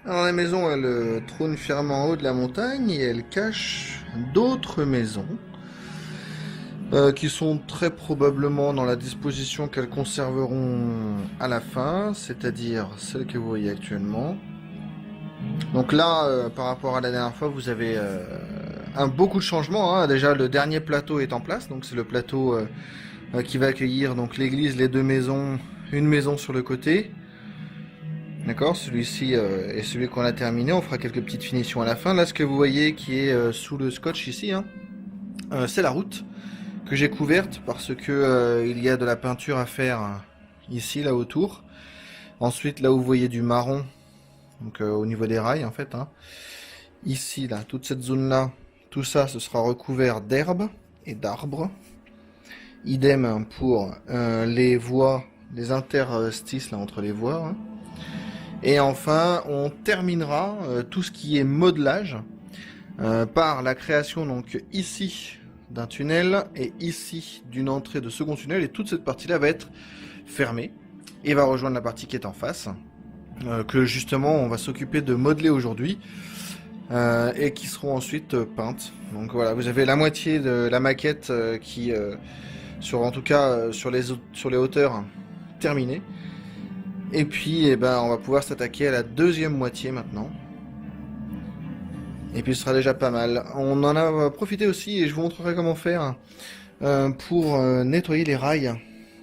Alors la maison, elle trône fièrement en haut de la montagne et elle cache d'autres maisons qui sont très probablement dans la disposition qu'elles conserveront à la fin, c'est-à-dire celle que vous voyez actuellement. Donc là, par rapport à la dernière fois, vous avez beaucoup de changements, hein. Déjà, le dernier plateau est en place, donc c'est le plateau qui va accueillir donc l'église, les deux maisons, une maison sur le côté. D'accord, celui-ci est celui qu'on a terminé. On fera quelques petites finitions à la fin. Là, ce que vous voyez qui est sous le scotch ici, hein, c'est la route que j'ai couverte parce que il y a de la peinture à faire ici, là autour. Ensuite, là où vous voyez du marron, donc au niveau des rails en fait, hein. Ici, là, toute cette zone-là, tout ça, ce sera recouvert d'herbe et d'arbres. Idem pour les voies, les interstices là entre les voies, hein. Et enfin, on terminera tout ce qui est modelage par la création donc ici d'un tunnel et ici d'une entrée de second tunnel, et toute cette partie-là va être fermée et va rejoindre la partie qui est en face, que justement on va s'occuper de modeler aujourd'hui et qui seront ensuite peintes. Donc voilà, vous avez la moitié de la maquette qui, en tout cas sur les hauteurs, terminée. Et puis, eh ben, on va pouvoir s'attaquer à la deuxième moitié maintenant. Et puis, ce sera déjà pas mal. On en a profité aussi, et je vous montrerai comment faire, pour nettoyer les rails.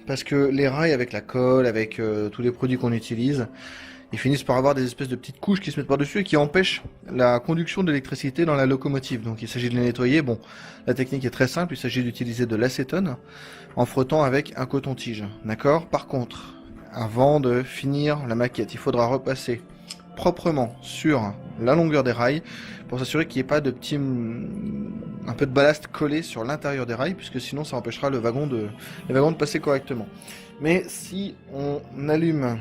Parce que les rails, avec la colle, avec tous les produits qu'on utilise, ils finissent par avoir des espèces de petites couches qui se mettent par-dessus et qui empêchent la conduction de l'électricité dans la locomotive. Donc, il s'agit de les nettoyer. Bon, la technique est très simple. Il s'agit d'utiliser de l'acétone en frottant avec un coton-tige. D'accord ? Par contre, avant de finir la maquette, il faudra repasser proprement sur la longueur des rails pour s'assurer qu'il n'y ait pas de un peu de ballast collé sur l'intérieur des rails, puisque sinon ça empêchera les wagons de passer correctement. Mais si on allume,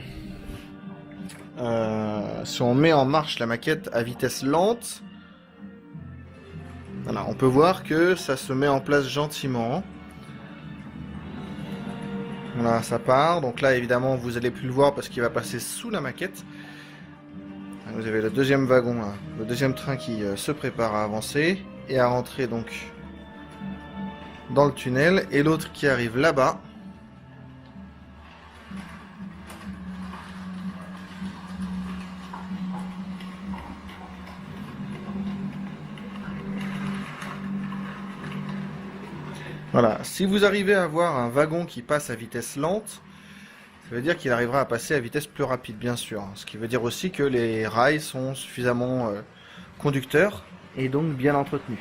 si on met en marche la maquette à vitesse lente, voilà, on peut voir que ça se met en place gentiment. Voilà, ça part. Donc là, évidemment, vous allez plus le voir parce qu'il va passer sous la maquette. Vous avez le deuxième wagon, là, le deuxième train qui se prépare à avancer et à rentrer donc dans le tunnel. Et l'autre qui arrive là-bas. Voilà, si vous arrivez à avoir un wagon qui passe à vitesse lente, ça veut dire qu'il arrivera à passer à vitesse plus rapide, bien sûr. Ce qui veut dire aussi que les rails sont suffisamment conducteurs et donc bien entretenus.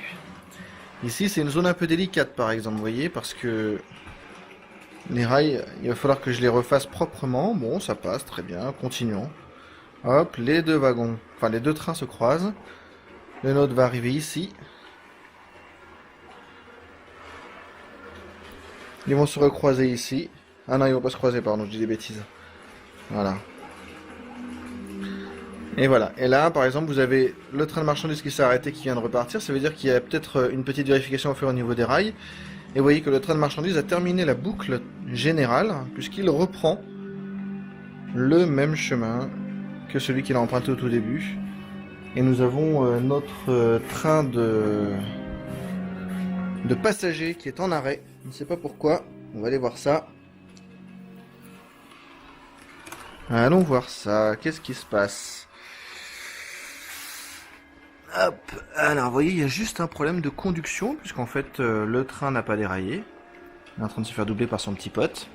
Ici, c'est une zone un peu délicate, par exemple, vous voyez, parce que les rails, il va falloir que je les refasse proprement. Bon, ça passe, très bien, continuons. Hop, les deux wagons, enfin les deux trains se croisent. Le nôtre va arriver ici. Ils vont se recroiser ici. Ah non, ils vont pas se croiser, pardon, je dis des bêtises. Voilà. Et voilà. Et là, par exemple, vous avez le train de marchandises qui s'est arrêté, qui vient de repartir. Ça veut dire qu'il y a peut-être une petite vérification à faire au niveau des rails. Et vous voyez que le train de marchandises a terminé la boucle générale, puisqu'il reprend le même chemin que celui qu'il a emprunté au tout début. Et nous avons notre train de passagers qui est en arrêt. Je ne sais pas pourquoi. On va aller voir ça. Allons voir ça. Qu'est-ce qui se passe? Hop. Alors, vous voyez, il y a juste un problème de conduction, puisqu'en fait, le train n'a pas déraillé. Il est en train de se faire doubler par son petit pote.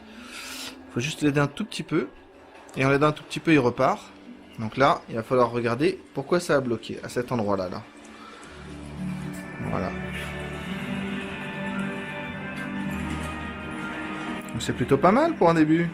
Il faut juste l'aider un tout petit peu. Et en l'aidant un tout petit peu, il repart. Donc là, il va falloir regarder pourquoi ça a bloqué à cet endroit-là. Là. Voilà. C'est plutôt pas mal pour un début.